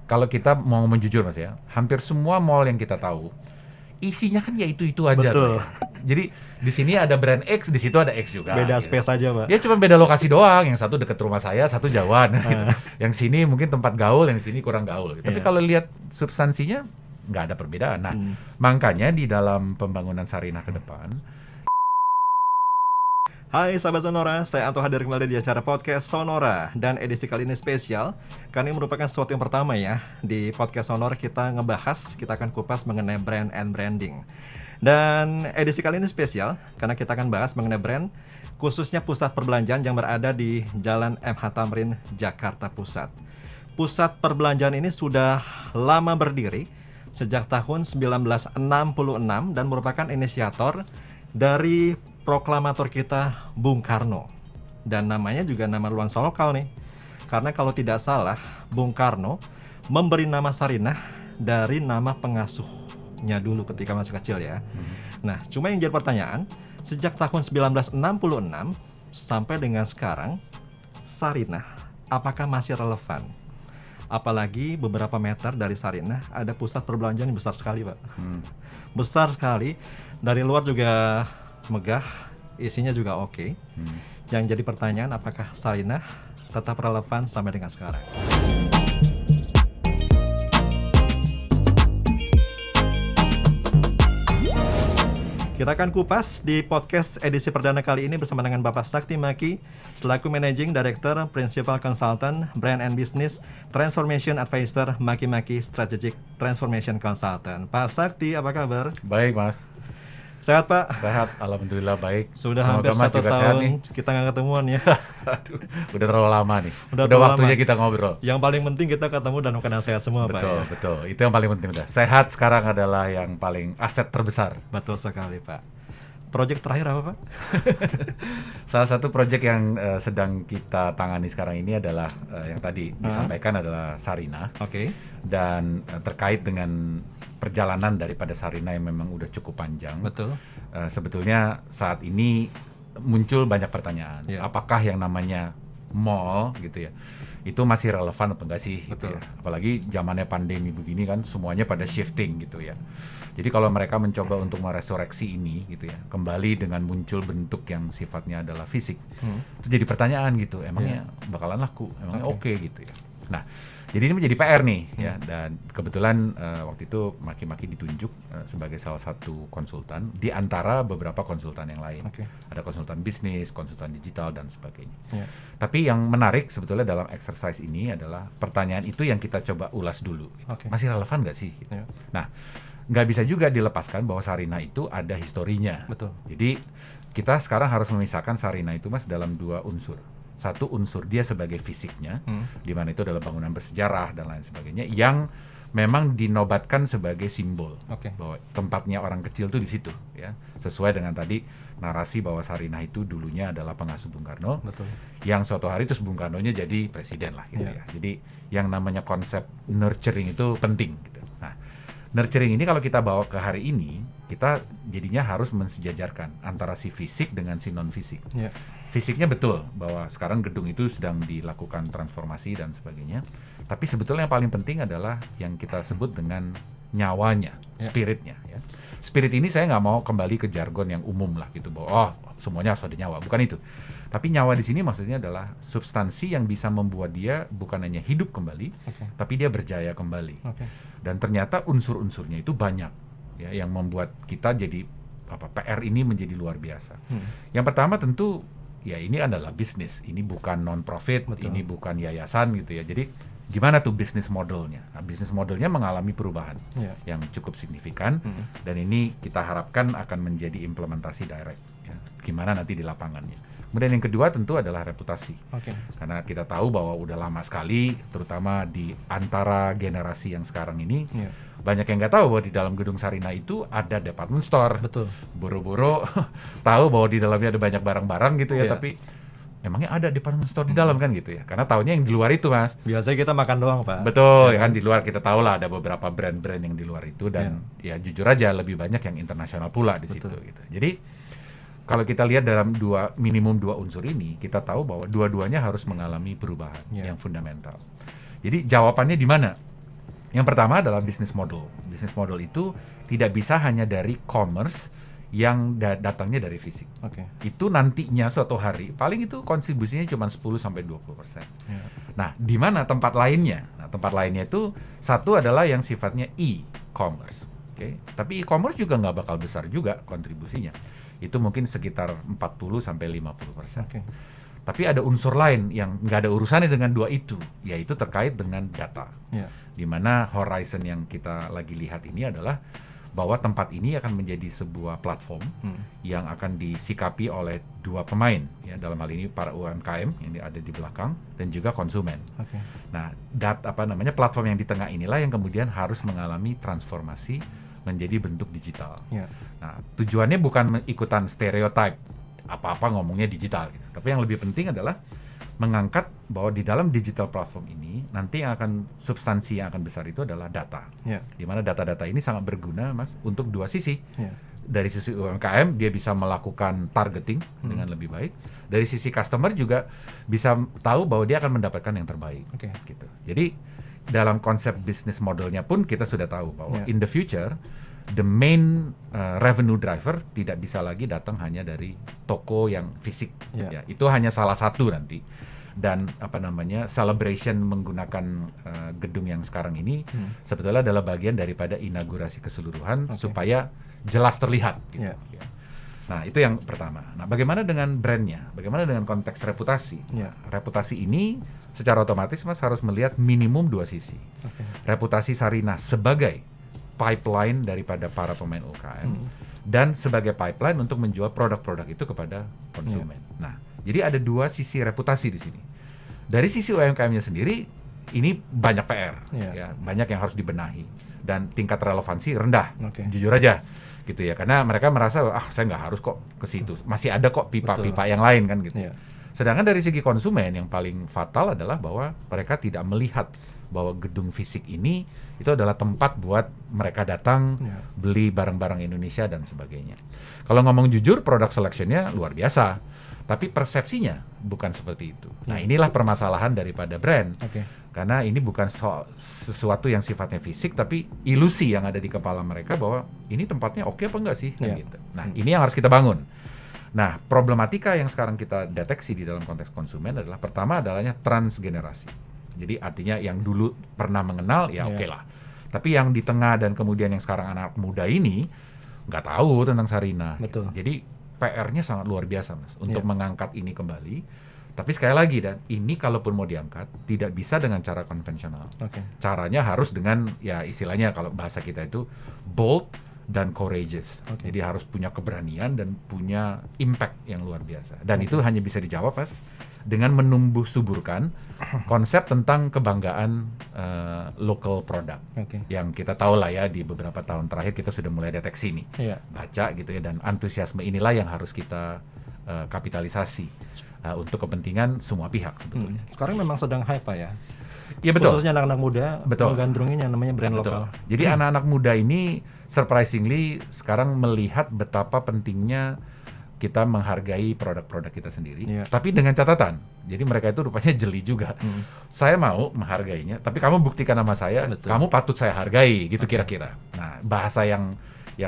kalau kita mau jujur Mas ya, hampir semua mall yang kita tahu isinya kan ya itu aja. Betul. Jadi di sini ada brand X, di situ ada X juga. Beda gitu. space aja, Pak. Ya cuma beda lokasi doang. Yang satu dekat rumah saya, satu jauhan. Gitu. Yang sini mungkin tempat gaul, yang sini kurang gaul. Gitu. Tapi kalau lihat substansinya nggak ada perbedaan. Nah, makanya di dalam pembangunan Sarinah ke depan. Hai sahabat Sonora, saya Anto hadir kembali di acara podcast Sonora. Dan edisi kali ini spesial, karena ini merupakan sesuatu yang pertama ya. Di podcast Sonora kita akan kupas mengenai brand and branding. Dan edisi kali ini spesial, karena kita akan bahas mengenai brand, khususnya pusat perbelanjaan yang berada di Jalan MH Tamrin, Jakarta Pusat. Pusat perbelanjaan ini sudah lama berdiri, sejak tahun 1966 dan merupakan inisiator dari proklamator kita Bung Karno. Dan namanya juga nama nuansa lokal nih. Karena kalau tidak salah, Bung Karno memberi nama Sarinah dari nama pengasuhnya dulu ketika masih kecil ya. Nah, cuma yang jadi pertanyaan, sejak tahun 1966 sampai dengan sekarang, Sarinah apakah masih relevan? Apalagi beberapa meter dari Sarinah ada pusat perbelanjaan yang besar sekali, Pak. Besar sekali. Dari luar juga megah, isinya juga oke. Yang jadi pertanyaan, apakah Sarinah tetap relevan sampai dengan sekarang? Kita akan kupas di podcast edisi perdana kali ini bersama dengan Bapak Sakti Maki selaku Managing Director, Principal Consultant, Brand and Business Transformation Advisor Maki Strategic Transformation Consultant. Pak Sakti, apa kabar? Baik Mas. Sehat Pak? Sehat, alhamdulillah baik. Sudah Semoga hampir Mas 1 juga sehat tahun nih. kita nggak ketemuan ya. Aduh, udah terlalu lama nih. Udah terlalu waktunya lama. kita ngobrol. Yang paling penting kita ketemu dan keadaan sehat semua Pak ya. Betul. Itu yang paling penting udah. Sehat sekarang adalah yang paling aset terbesar. Betul sekali Pak. Project terakhir apa Pak? Salah satu proyek yang sedang kita tangani sekarang ini adalah yang tadi disampaikan adalah Sarinah. Oke. Dan terkait dengan perjalanan daripada Sarinah yang memang udah cukup panjang. Betul. Sebetulnya saat ini muncul banyak pertanyaan. Apakah yang namanya mall gitu ya, itu masih relevan atau enggak sih? Gitu ya. Apalagi zamannya pandemi begini kan semuanya pada shifting gitu ya. Jadi kalau mereka mencoba untuk meresurreksi ini gitu ya, kembali dengan muncul bentuk yang sifatnya adalah fisik, itu jadi pertanyaan gitu, emangnya bakalan laku, emangnya oke gitu ya. Nah, jadi ini menjadi PR nih ya, dan kebetulan waktu itu Maki ditunjuk sebagai salah satu konsultan di antara beberapa konsultan yang lain. Ada konsultan bisnis, konsultan digital dan sebagainya. Tapi yang menarik sebetulnya dalam exercise ini adalah pertanyaan itu yang kita coba ulas dulu. Gitu. Masih relevan nggak sih? Gitu. Nah, nggak bisa juga dilepaskan bahwa Sarinah itu ada historinya. Betul. Jadi kita sekarang harus memisahkan Sarinah itu Mas dalam 2 unsur. Satu unsur dia sebagai fisiknya, di mana itu adalah bangunan bersejarah dan lain sebagainya, yang memang dinobatkan sebagai simbol bahwa tempatnya orang kecil tuh di situ, ya. Sesuai dengan tadi narasi bahwa Sarinah itu dulunya adalah pengasuh Bung Karno, yang suatu hari terus Bung Karnonya jadi presiden lah, gitu ya. Jadi yang namanya konsep nurturing itu penting. Gitu. Nah, nurturing ini kalau kita bawa ke hari ini, kita jadinya harus mensejajarkan antara si fisik dengan si non-fisik. Fisiknya betul bahwa sekarang gedung itu sedang dilakukan transformasi dan sebagainya. Tapi sebetulnya yang paling penting adalah yang kita sebut dengan nyawanya, spiritnya. Ya. Spirit ini saya nggak mau kembali ke jargon yang umum lah gitu bahwa semuanya harus ada nyawa, bukan itu. Tapi nyawa di sini maksudnya adalah substansi yang bisa membuat dia bukan hanya hidup kembali, tapi dia berjaya kembali. Dan ternyata unsur-unsurnya itu banyak, ya, yang membuat kita jadi PR ini menjadi luar biasa. Yang pertama tentu ya ini adalah bisnis, ini bukan non-profit, ini bukan yayasan gitu ya. Jadi gimana tuh bisnis modelnya? Nah, bisnis modelnya mengalami perubahan yang cukup signifikan, dan ini kita harapkan akan menjadi implementasi direct. Ya. Gimana nanti di lapangannya? Kemudian yang kedua tentu adalah reputasi, karena kita tahu bahwa udah lama sekali, terutama di antara generasi yang sekarang ini. Banyak yang nggak tahu bahwa di dalam gedung Sarinah itu ada department store. Boro-boro tahu bahwa di dalamnya ada banyak barang-barang gitu ya, tapi emangnya ada department store di dalam kan gitu ya. Karena taunya yang di luar itu Mas. Biasanya kita makan doang Pak. Betul, ya kan di luar kita tahu lah ada beberapa brand-brand yang di luar itu, dan ya jujur aja lebih banyak yang internasional pula di situ gitu. Jadi kalau kita lihat dalam minimum dua unsur ini, kita tahu bahwa dua-duanya harus mengalami perubahan yang fundamental. Jadi jawabannya di mana? Yang pertama adalah business model. Business model itu tidak bisa hanya dari commerce yang datangnya dari fisik. Itu nantinya suatu hari paling itu kontribusinya cuma 10-20%. Nah, di mana tempat lainnya? Nah, tempat lainnya itu satu adalah yang sifatnya e-commerce. Tapi e-commerce juga nggak bakal besar juga kontribusinya. Itu mungkin sekitar 40-50%. Tapi ada unsur lain yang nggak ada urusannya dengan dua itu, yaitu terkait dengan data. Di mana horizon yang kita lagi lihat ini adalah bahwa tempat ini akan menjadi sebuah platform yang akan disikapi oleh dua pemain, ya, dalam hal ini para UMKM yang ada di belakang dan juga konsumen. Nah, platform yang di tengah inilah yang kemudian harus mengalami transformasi menjadi bentuk digital. Nah, tujuannya bukan ikutan stereotip apa-apa ngomongnya digital gitu. Tapi yang lebih penting adalah mengangkat bahwa di dalam digital platform ini nanti yang akan substansi yang akan besar itu adalah data. Di mana data-data ini sangat berguna, Mas, untuk dua sisi. Dari sisi UMKM dia bisa melakukan targeting dengan lebih baik. Dari sisi customer juga bisa tahu bahwa dia akan mendapatkan yang terbaik. Gitu. Jadi dalam konsep business modelnya pun kita sudah tahu bahwa in the future the main revenue driver tidak bisa lagi datang hanya dari toko yang fisik. Ya, itu hanya salah satu nanti. Dan celebration menggunakan gedung yang sekarang ini sebetulnya adalah bagian daripada inaugurasi keseluruhan supaya jelas terlihat. Gitu. Nah, itu yang pertama. Nah, bagaimana dengan brandnya? Bagaimana dengan konteks reputasi? Reputasi ini secara otomatis, Mas, harus melihat minimum dua sisi. Reputasi Sarinah sebagai pipeline daripada para pemain UKM dan sebagai pipeline untuk menjual produk-produk itu kepada konsumen. Nah, jadi ada dua sisi reputasi di sini. Dari sisi UMKM-nya sendiri, ini banyak PR, ya, banyak yang harus dibenahi dan tingkat relevansi rendah, jujur aja, gitu ya. Karena mereka merasa, saya nggak harus kok ke situ, masih ada kok pipa-pipa yang lain kan gitu. Sedangkan dari segi konsumen yang paling fatal adalah bahwa mereka tidak melihat bahwa gedung fisik ini itu adalah tempat buat mereka datang beli barang-barang Indonesia dan sebagainya. Kalau ngomong jujur, produk selection-nya luar biasa, tapi persepsinya bukan seperti itu. Nah, inilah permasalahan daripada brand. Karena ini bukan sesuatu yang sifatnya fisik, tapi ilusi yang ada di kepala mereka bahwa ini tempatnya oke apa enggak sih? Gitu. Nah, ini yang harus kita bangun. Nah, problematika yang sekarang kita deteksi di dalam konteks konsumen adalah pertama adalahnya transgenerasi. Jadi artinya yang dulu pernah mengenal ya oke lah. Tapi yang di tengah dan kemudian yang sekarang anak muda ini nggak tahu tentang Sarinah. Jadi PR-nya sangat luar biasa, Mas, untuk mengangkat ini kembali. Tapi sekali lagi, dan ini kalaupun mau diangkat tidak bisa dengan cara konvensional. Caranya harus dengan, ya istilahnya kalau bahasa kita itu bold dan courageous. Jadi harus punya keberanian dan punya impact yang luar biasa. Dan itu hanya bisa dijawab, Mas, dengan menumbuh suburkan konsep tentang kebanggaan local product. Yang kita tahu lah ya, di beberapa tahun terakhir kita sudah mulai deteksi nih, baca gitu ya, dan antusiasme inilah yang harus kita kapitalisasi untuk kepentingan semua pihak sebetulnya. Sekarang memang sedang hype, Pak, ya? Iya, betul. Khususnya anak-anak muda menggandrungin yang namanya brand lokal. Jadi anak-anak muda ini surprisingly sekarang melihat betapa pentingnya kita menghargai produk-produk kita sendiri, tapi dengan catatan. Jadi mereka itu rupanya jeli juga. Saya mau menghargainya, tapi kamu buktikan sama saya, kamu patut saya hargai, gitu kira-kira. Nah, bahasa yang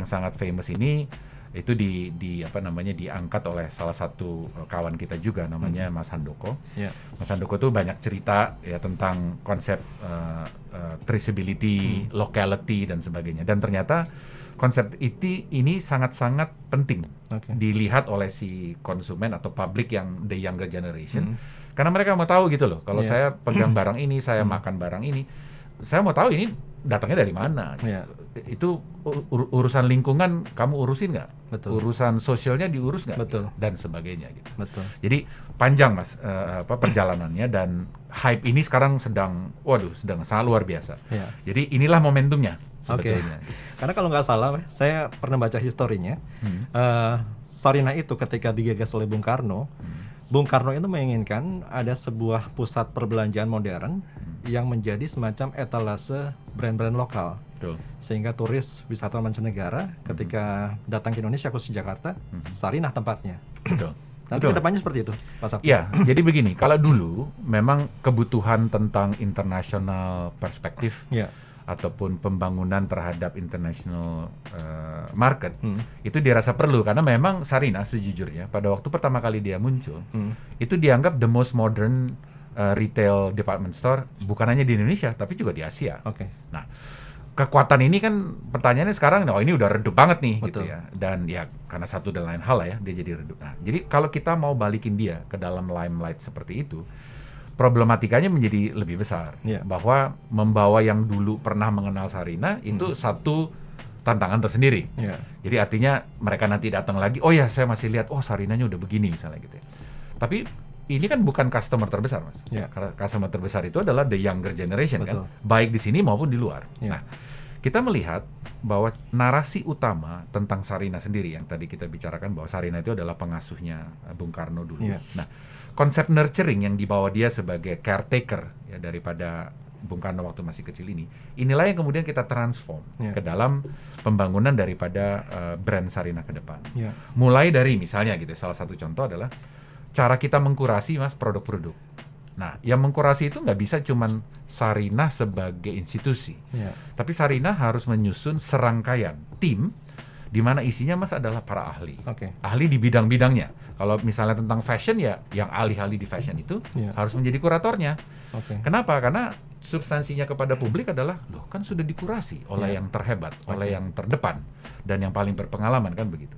sangat famous ini itu diangkat oleh salah satu kawan kita juga namanya Mas Handoko. Mas Handoko tuh banyak cerita ya tentang konsep traceability, locality dan sebagainya. Dan ternyata konsep ini sangat-sangat penting dilihat oleh si konsumen atau publik yang the younger generation. Karena mereka mau tahu gitu loh, kalau saya pegang barang ini, saya makan barang ini, saya mau tahu ini datangnya dari mana. Itu urusan lingkungan kamu urusin nggak? Urusan sosialnya diurus nggak? Dan sebagainya gitu. Jadi panjang, Mas, perjalanannya, dan hype ini sekarang sedang sangat luar biasa. Jadi inilah momentumnya. Karena kalau nggak salah, saya pernah baca historinya. Sarinah itu ketika digagas oleh Bung Karno, Bung Karno itu menginginkan ada sebuah pusat perbelanjaan modern yang menjadi semacam etalase brand-brand lokal. Sehingga turis wisatawan mancanegara ketika datang ke Indonesia, khusus Jakarta, Sarinah tempatnya. Nanti kedepannya seperti itu, Pak Sabtu. Ya, jadi begini, kalau dulu memang kebutuhan tentang international perspektif ataupun pembangunan terhadap international market, itu dirasa perlu karena memang Sarinah sejujurnya pada waktu pertama kali dia muncul, itu dianggap the most modern retail department store bukan hanya di Indonesia tapi juga di Asia. Nah, kekuatan ini kan pertanyaannya sekarang, oh ini udah redup banget nih. Betul. Gitu ya. Dan ya karena satu dan lain hal lah ya, dia jadi redup. Nah, jadi kalau kita mau balikin dia ke dalam limelight seperti itu, problematikanya menjadi lebih besar. Bahwa membawa yang dulu pernah mengenal Sarinah itu satu tantangan tersendiri. Jadi artinya mereka nanti datang lagi, oh ya saya masih lihat, oh Sarinahnya udah begini misalnya gitu ya. Tapi ini kan bukan customer terbesar, Mas. Karena customer terbesar itu adalah the younger generation. Betul. Kan, baik di sini maupun di luar. Nah, kita melihat bahwa narasi utama tentang Sarinah sendiri yang tadi kita bicarakan bahwa Sarinah itu adalah pengasuhnya Bung Karno dulu. Nah, konsep nurturing yang dibawa dia sebagai caretaker ya daripada Bung Karno waktu masih kecil inilah yang kemudian kita transform ke dalam pembangunan daripada brand Sarinah ke depan. Mulai dari misalnya gitu, salah satu contoh adalah cara kita mengkurasi, Mas, produk-produk. Nah, yang mengkurasi itu nggak bisa cuman Sarinah sebagai institusi, tapi Sarinah harus menyusun serangkaian tim di mana isinya, Mas, adalah para ahli, ahli di bidang-bidangnya. Kalau misalnya tentang fashion ya, yang ahli-ahli di fashion itu harus menjadi kuratornya. Kenapa? Karena substansinya kepada publik adalah, loh kan sudah dikurasi oleh yang terhebat, oleh yang terdepan dan yang paling berpengalaman kan begitu.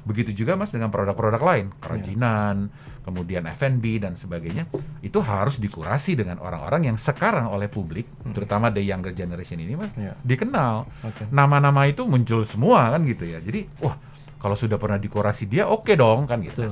Begitu juga, Mas, dengan produk-produk lain, kerajinan, kemudian F&B dan sebagainya, itu harus dikurasi dengan orang-orang yang sekarang oleh publik, terutama the younger generation ini, Mas, dikenal. Nama-nama itu muncul semua kan gitu ya. Jadi, wah, kalau sudah pernah dikurasi dia, oke dong kan gitu.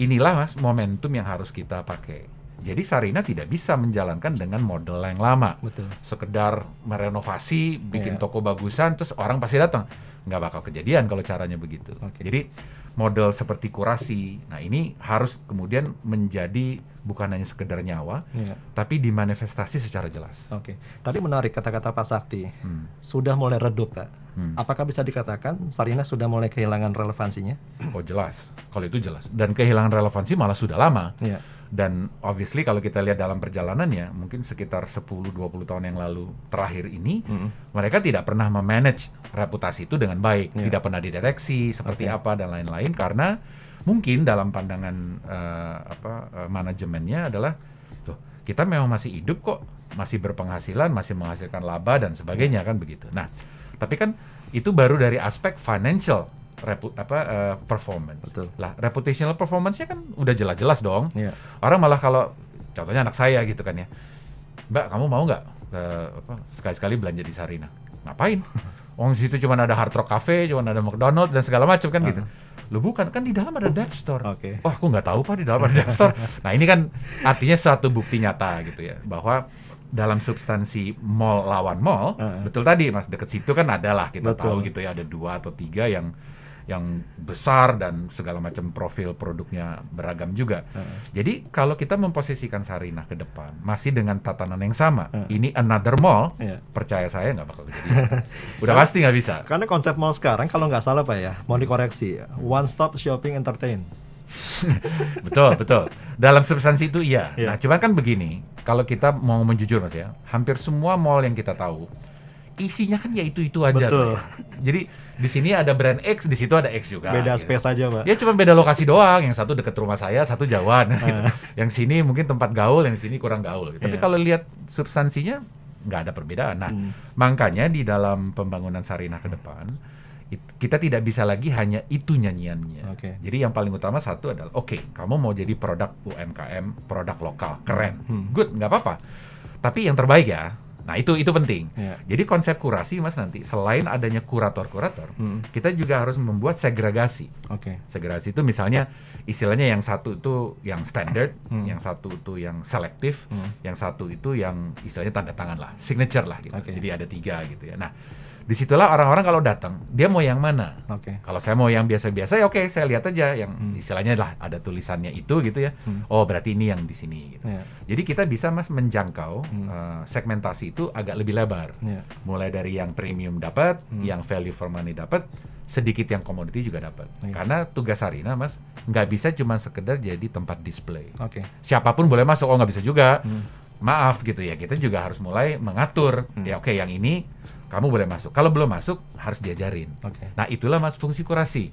Inilah, Mas, momentum yang harus kita pakai. Jadi Sarinah tidak bisa menjalankan dengan model yang lama. Sekedar merenovasi, bikin toko bagusan, terus orang pasti datang. Nggak bakal kejadian kalau caranya begitu. Jadi model seperti kurasi, nah ini harus kemudian menjadi bukan hanya sekedar nyawa, tapi dimanifestasi secara jelas. Tadi menarik kata-kata Pak Sakti, sudah mulai redup, Pak. Apakah bisa dikatakan Sarinah sudah mulai kehilangan relevansinya? Oh jelas, kalau itu jelas. Dan kehilangan relevansi malah sudah lama. Dan obviously kalau kita lihat dalam perjalanannya, mungkin sekitar 10-20 tahun yang lalu terakhir ini, mereka tidak pernah memanage reputasi itu dengan baik, tidak pernah dideteksi seperti apa dan lain-lain, karena mungkin dalam pandangan manajemennya adalah, tuh kita memang masih hidup kok, masih berpenghasilan, masih menghasilkan laba dan sebagainya kan begitu. Nah, tapi kan itu baru dari aspek financial performance. Lah, reputational performance-nya kan udah jelas-jelas dong. Orang malah kalau contohnya anak saya gitu kan ya, Mbak, kamu mau nggak sekali-sekali belanja di Sarinah? Ngapain? Di situ cuma ada Hard Rock Cafe, cuma ada McDonald's dan segala macam kan gitu. Lu bukan, kan di dalam ada Depth Store. Oh, aku nggak tahu Pak, di dalam ada Depth Store. Nah, ini kan artinya satu bukti nyata gitu ya, bahwa dalam substansi mall lawan mall, betul tadi, Mas, deket situ kan ada lah, kita tahu gitu ya, ada 2 atau 3 yang besar dan segala macam profil produknya beragam juga. Jadi kalau kita memposisikan Sarinah ke depan masih dengan tatanan yang sama, ini another mall, percaya saya nggak bakal kejadian. Udah pasti nggak bisa. Karena konsep mall sekarang kalau nggak salah Pak ya, mau dikoreksi, one stop shopping entertain. Betul. Dalam substansi itu iya. Nah, cuman kan begini, kalau kita mau menjujur, Mas ya, hampir semua mall yang kita tahu isinya kan ya itu aja. Jadi di sini ada brand X, di situ ada X juga. Beda gitu. Space aja, Pak. Ya cuma beda lokasi doang. Yang satu dekat rumah saya, satu jauhan. Gitu. Yang sini mungkin tempat gaul, yang sini kurang gaul. Gitu. Tapi kalau lihat substansinya nggak ada perbedaan. Nah, makanya di dalam pembangunan Sarinah ke depan kita tidak bisa lagi hanya itu nyanyiannya. Jadi yang paling utama satu adalah, kamu mau jadi produk UMKM, produk lokal, keren, good, nggak apa-apa. Tapi yang terbaik ya. Nah, itu penting. Jadi konsep kurasi, Mas, nanti selain adanya kurator-kurator, kita juga harus membuat segregasi. Segregasi itu misalnya istilahnya yang satu itu yang standard, yang satu itu yang selektif, yang satu itu yang istilahnya tanda tangan lah, signature lah gitu. Jadi ada 3 gitu ya. Nah, disitulah orang-orang kalau datang, dia mau yang mana? Kalau saya mau yang biasa-biasa, ya saya lihat aja yang istilahnya lah ada tulisannya itu gitu ya. Oh, berarti ini yang di sini. Gitu. Jadi kita bisa, Mas, menjangkau segmentasi itu agak lebih lebar. Mulai dari yang premium dapat, yang value for money dapat, sedikit yang commodity juga dapat. Karena tugas Sarinah, Mas, nggak bisa cuma sekedar jadi tempat display. Siapapun boleh masuk, nggak bisa juga. maaf gitu ya, kita juga harus mulai mengatur. Ya oke, yang ini kamu boleh masuk. Kalau belum masuk harus diajarin. Nah itulah mas fungsi kurasi.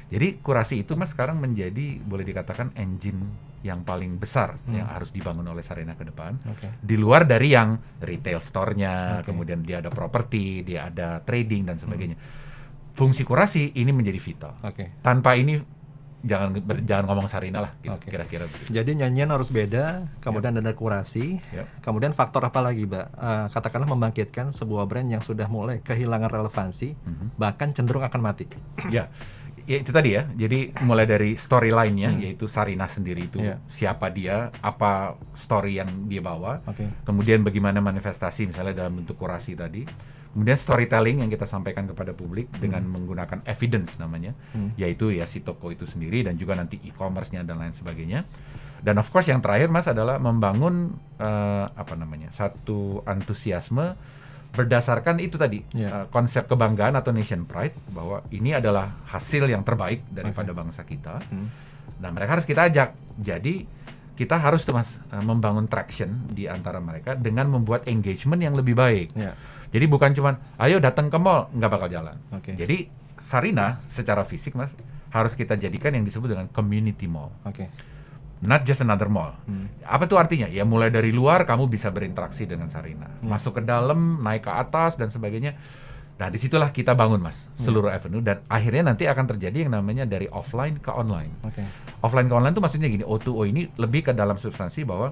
Jadi kurasi itu mas sekarang menjadi boleh dikatakan engine yang paling besar yang harus dibangun oleh Sarina ke depan. Di luar dari yang retail store-nya, kemudian dia ada properti, dia ada trading dan sebagainya. Fungsi kurasi ini menjadi vital. Tanpa ini jangan ngomong Sarina lah gitu, kira-kira begitu. Jadi nyanyian harus beda, kemudian ada kurasi, kemudian faktor apa lagi, Mbak? Katakanlah membangkitkan sebuah brand yang sudah mulai kehilangan relevansi, bahkan cenderung akan mati. Ya itu tadi ya. Jadi mulai dari storyline-nya, yaitu Sarina sendiri itu siapa dia, apa story yang dia bawa, kemudian bagaimana manifestasi misalnya dalam bentuk kurasi tadi. Kemudian storytelling yang kita sampaikan kepada publik dengan menggunakan evidence namanya, yaitu ya si toko itu sendiri dan juga nanti e-commerce-nya dan lain sebagainya. Dan of course yang terakhir mas adalah membangun satu antusiasme berdasarkan itu tadi konsep kebanggaan atau nation pride, bahwa ini adalah hasil yang terbaik daripada bangsa kita. Nah mereka harus kita ajak. Jadi kita harus tuh mas membangun traction di antara mereka dengan membuat engagement yang lebih baik. Jadi bukan cuman ayo datang ke mall, nggak bakal jalan. Jadi Sarina secara fisik mas harus kita jadikan yang disebut dengan community mall. Not just another mall. Apa tuh artinya? Ya mulai dari luar kamu bisa berinteraksi dengan Sarina, masuk ke dalam, naik ke atas dan sebagainya. Nah disitulah kita bangun mas seluruh avenue, dan akhirnya nanti akan terjadi yang namanya dari offline ke online. Offline ke online itu maksudnya gini, O2O ini lebih ke dalam substansi bahwa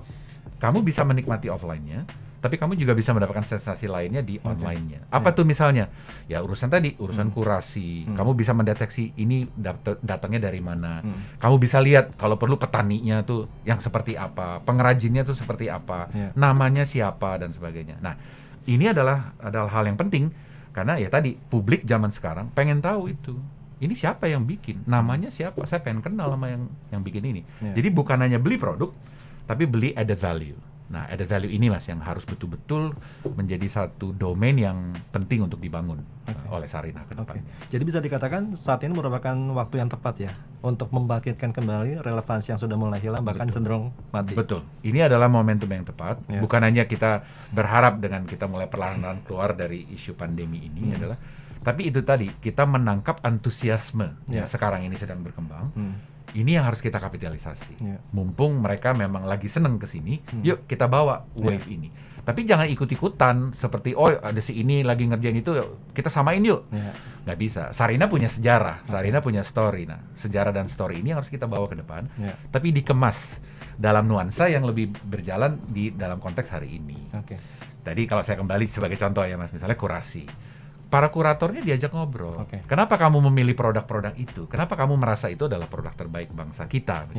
kamu bisa menikmati offline-nya, tapi kamu juga bisa mendapatkan sensasi lainnya di online-nya. Apa tuh misalnya? Ya urusan tadi, urusan kurasi. Kamu bisa mendeteksi ini datangnya dari mana. Kamu bisa lihat kalau perlu petaninya tuh yang seperti apa, pengrajinnya tuh seperti apa, namanya siapa dan sebagainya. Nah, ini adalah hal yang penting karena ya tadi publik zaman sekarang pengen tahu itu. Ini siapa yang bikin? Namanya siapa? Saya pengen kenal sama yang bikin ini. Jadi bukan hanya beli produk, tapi beli added value. Nah, added value ini mas yang harus betul-betul menjadi satu domain yang penting untuk dibangun oleh Sarina ke depan. Jadi bisa dikatakan saat ini merupakan waktu yang tepat ya untuk membangkitkan kembali relevansi yang sudah mulai hilang, bahkan cenderung mati. Betul. Ini adalah momentum yang tepat. Bukan hanya kita berharap dengan kita mulai perlahan-lahan keluar dari isu pandemi ini adalah, tapi itu tadi kita menangkap antusiasme yang sekarang ini sedang berkembang. Ini yang harus kita kapitalisasi. Mumpung mereka memang lagi seneng kesini, yuk kita bawa wave ini. Tapi jangan ikut-ikutan seperti ada si ini lagi ngerjain itu, kita samain yuk. Nggak bisa. Sarina punya sejarah, Sarina punya story. Nah, sejarah dan story ini harus kita bawa ke depan, tapi dikemas dalam nuansa yang lebih berjalan di dalam konteks hari ini. Tadi kalau saya kembali sebagai contoh ya mas, misalnya kurasi. Para kuratornya diajak ngobrol. Kenapa kamu memilih produk-produk itu? Kenapa kamu merasa itu adalah produk terbaik bangsa kita?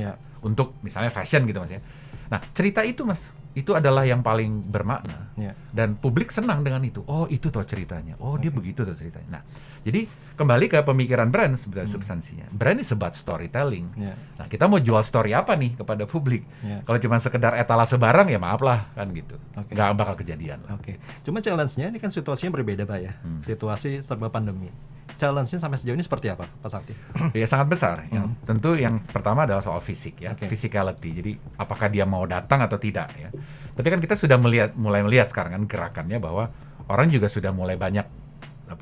Untuk misalnya fashion gitu mas ya. Nah cerita itu mas, itu adalah yang paling bermakna. Dan publik senang dengan itu. Oh itu tuh ceritanya. Oh dia begitu tuh ceritanya. Nah jadi kembali ke pemikiran brand sebenarnya substansinya. Brand is about storytelling. Nah kita mau jual story apa nih kepada publik? Kalau cuma sekedar etalase barang ya maaf lah kan gitu. Nggak bakal kejadian lah. Cuma challenge-nya ini kan situasinya berbeda Pak ya. Situasi serba pandemi. Challenge-nya sampai sejauh ini seperti apa Pak Sakti? Ya sangat besar. Tentu yang pertama adalah soal fisik ya, physicality. Jadi apakah dia mau datang atau tidak ya. Tapi kan kita sudah mulai melihat sekarang kan gerakannya bahwa orang juga sudah mulai banyak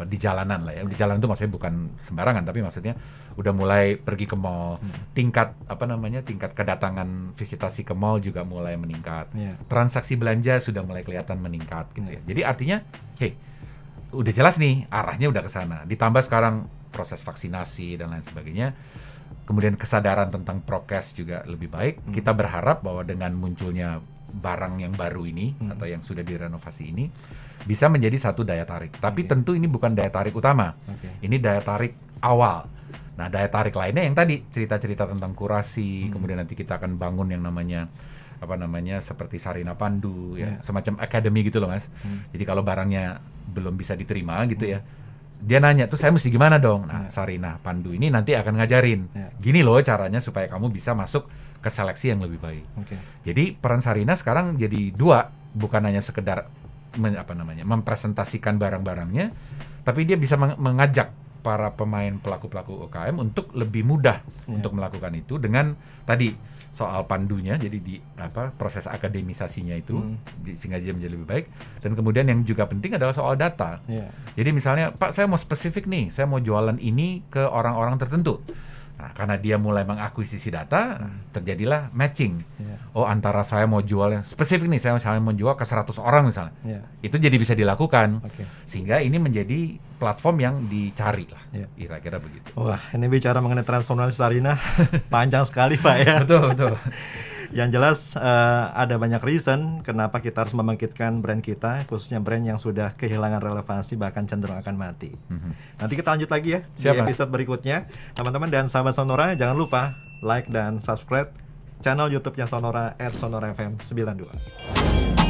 di jalanan lah ya. Di jalan itu maksudnya bukan sembarangan, tapi maksudnya udah mulai pergi ke mall. Tingkat kedatangan visitasi ke mall juga mulai meningkat. Transaksi belanja sudah mulai kelihatan meningkat gitu ya. Jadi artinya udah jelas nih arahnya udah ke sana. Ditambah sekarang proses vaksinasi dan lain sebagainya. Kemudian kesadaran tentang prokes juga lebih baik. Kita berharap bahwa dengan munculnya barang yang baru ini atau yang sudah direnovasi ini bisa menjadi satu daya tarik. Tapi tentu ini bukan daya tarik utama. Ini daya tarik awal. Nah, daya tarik lainnya yang tadi cerita-cerita tentang kurasi, kemudian nanti kita akan bangun yang namanya seperti Sarina Pandu ya, semacam academy gitu loh Mas. Jadi kalau barangnya belum bisa diterima gitu ya. Dia nanya, "Tuh saya mesti gimana dong?" Nah, Sarina Pandu ini nanti akan ngajarin. Gini loh caranya supaya kamu bisa masuk ke seleksi yang lebih baik. Jadi peran Sarina sekarang jadi dua, bukan hanya sekedar mempresentasikan barang-barangnya, tapi dia bisa mengajak para pemain pelaku-pelaku UKM untuk lebih mudah untuk melakukan itu dengan tadi soal pandunya, jadi di proses akademisasinya itu sehingga dia menjadi lebih baik. Dan kemudian yang juga penting adalah soal data. Jadi misalnya, Pak, saya mau spesifik nih, saya mau jualan ini ke orang-orang tertentu. Nah, karena dia mulai mengakuisisi data, terjadilah matching. Oh, antara saya mau jual spesifik nih, saya mau jual ke 100 orang misalnya. Itu jadi bisa dilakukan. Sehingga ini menjadi platform yang dicari lah. Kira-kira begitu. Wah, ini bicara mengenai transformasi Sarinah panjang sekali, Pak ya. Betul. Yang jelas ada banyak reason kenapa kita harus membangkitkan brand kita, khususnya brand yang sudah kehilangan relevansi bahkan cenderung akan mati. Nanti kita lanjut lagi ya di episode berikutnya. Teman-teman dan sahabat Sonora, jangan lupa like dan subscribe channel YouTube-nya Sonora @sonorafm92.